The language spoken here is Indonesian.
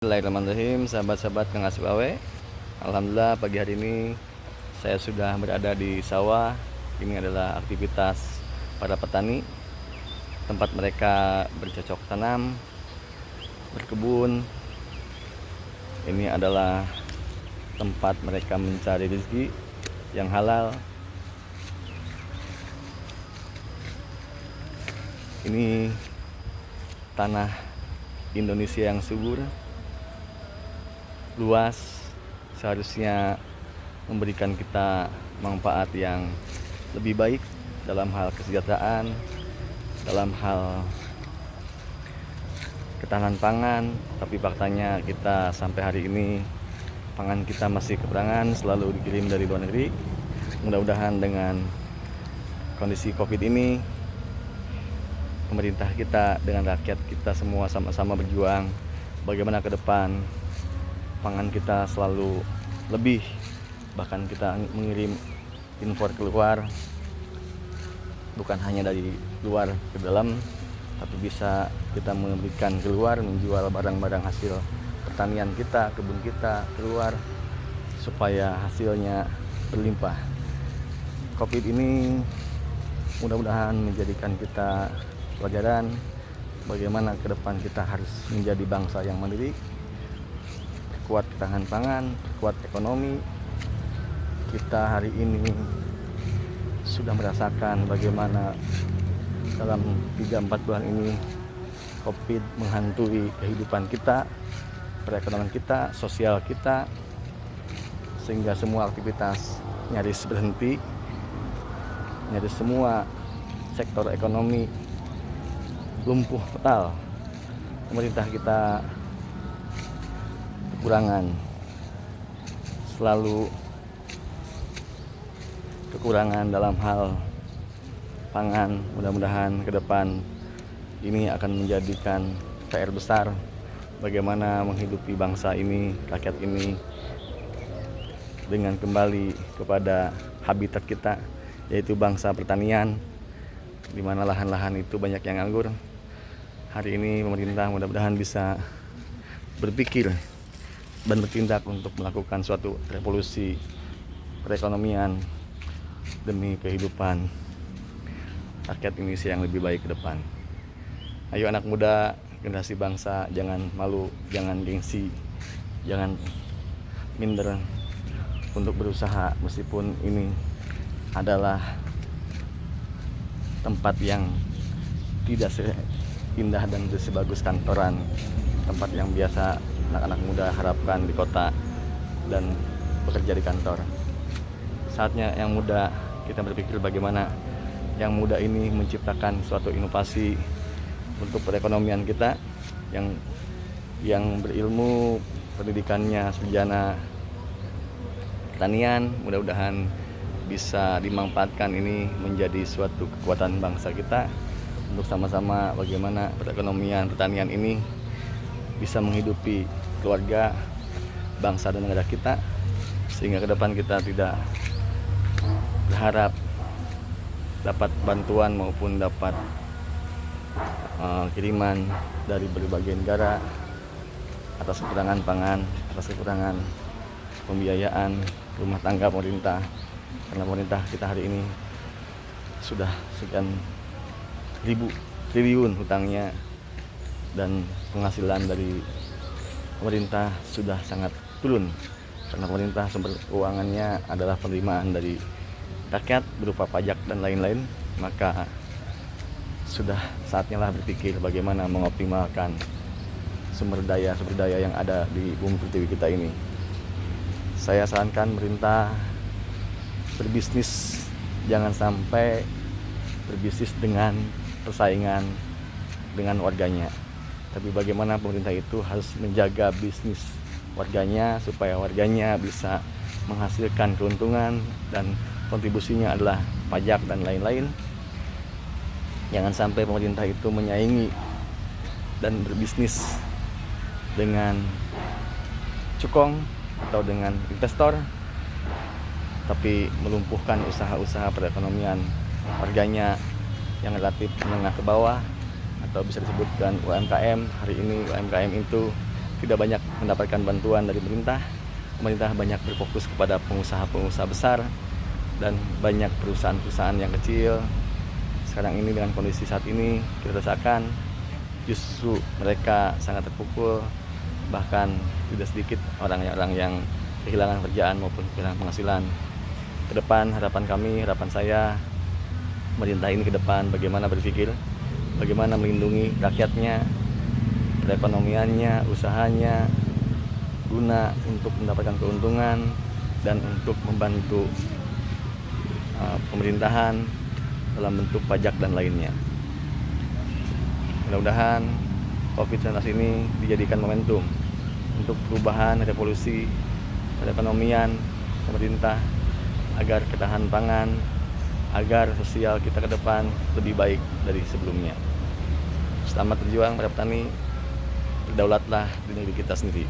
Bismillahirrahmanirrahim, sahabat-sahabat Kang Asep Awe. Alhamdulillah pagi hari ini saya sudah berada di sawah. Ini adalah aktivitas para petani, tempat mereka bercocok tanam, berkebun. Ini adalah tempat mereka mencari rezeki yang halal. Ini tanah Indonesia yang subur, luas, seharusnya memberikan kita manfaat yang lebih baik dalam hal kesejahteraan, dalam hal ketahanan pangan. Tapi faktanya kita sampai hari ini pangan kita masih kekurangan, selalu dikirim dari luar negeri. Mudah-mudahan dengan kondisi COVID ini, pemerintah kita dengan rakyat kita semua sama-sama berjuang bagaimana ke depan pangan kita selalu lebih, bahkan kita mengirim impor keluar, bukan hanya dari luar ke dalam, tapi bisa kita memberikan keluar, menjual barang-barang hasil pertanian kita, kebun kita keluar, supaya hasilnya berlimpah. COVID ini mudah-mudahan menjadikan kita pelajaran bagaimana ke depan kita harus menjadi bangsa yang mandiri, kuat ketahanan pangan, kuat ekonomi. Kita hari ini sudah merasakan bagaimana dalam 3-4 bulan ini COVID menghantui kehidupan kita, perekonomian kita, sosial kita, sehingga semua aktivitas nyaris berhenti, nyaris semua sektor ekonomi lumpuh total. Pemerintah kita kekurangan, selalu kekurangan dalam hal pangan. Mudah-mudahan ke depan ini akan menjadikan PR besar bagaimana menghidupi bangsa ini, rakyat ini, dengan kembali kepada habitat kita, yaitu bangsa pertanian, di mana lahan-lahan itu banyak yang nganggur. Hari ini pemerintah mudah-mudahan bisa berpikir dan bertindak untuk melakukan suatu revolusi perekonomian demi kehidupan rakyat Indonesia yang lebih baik ke depan. Ayo anak muda, generasi bangsa, jangan malu, jangan gengsi, jangan minder untuk berusaha, meskipun ini adalah tempat yang tidak seindah dan sebagus kantoran, tempat yang biasa anak-anak muda harapkan di kota dan bekerja di kantor. Saatnya yang muda kita berpikir bagaimana yang muda ini menciptakan suatu inovasi untuk perekonomian kita, yang berilmu, pendidikannya sarjana pertanian. Mudah-mudahan bisa dimanfaatkan ini menjadi suatu kekuatan bangsa kita untuk sama-sama bagaimana perekonomian pertanian ini bisa menghidupi keluarga, bangsa dan negara kita, sehingga ke depan kita tidak berharap dapat bantuan maupun dapat kiriman dari berbagai negara atas kekurangan pangan, atas kekurangan pembiayaan rumah tangga pemerintah. Karena pemerintah kita hari ini sudah sekian ribu triliun hutangnya, dan penghasilan dari pemerintah sudah sangat turun, karena pemerintah sumber keuangannya adalah penerimaan dari rakyat berupa pajak dan lain-lain. Maka sudah saatnya lah berpikir bagaimana mengoptimalkan sumber daya yang ada di bumi pertiwi kita ini. Saya sarankan pemerintah berbisnis, jangan sampai berbisnis dengan persaingan dengan warganya, tapi bagaimana pemerintah itu harus menjaga bisnis warganya supaya warganya bisa menghasilkan keuntungan dan kontribusinya adalah pajak dan lain-lain. Jangan sampai pemerintah itu menyaingi dan berbisnis dengan cukong atau dengan investor, tapi melumpuhkan usaha-usaha perekonomian warganya yang relatif menengah ke bawah, atau bisa disebutkan UMKM. Hari ini UMKM itu tidak banyak mendapatkan bantuan dari pemerintah. Pemerintah banyak berfokus kepada pengusaha-pengusaha besar dan banyak perusahaan-perusahaan yang kecil. Sekarang ini dengan kondisi saat ini kita rasakan justru mereka sangat terpukul, bahkan tidak sedikit orang-orang yang kehilangan pekerjaan maupun kehilangan penghasilan. Ke depan harapan kami, harapan saya, pemerintah ini ke depan bagaimana berpikir, bagaimana melindungi rakyatnya, perekonomiannya, usahanya, guna untuk mendapatkan keuntungan dan untuk membantu pemerintahan dalam bentuk pajak dan lainnya. Mudah-mudahan COVID-19 ini dijadikan momentum untuk perubahan revolusi perekonomian pemerintah agar ketahanan pangan, agar sosial kita ke depan lebih baik dari sebelumnya. Selamat berjuang para petani, berdaulatlah di negeri kita sendiri.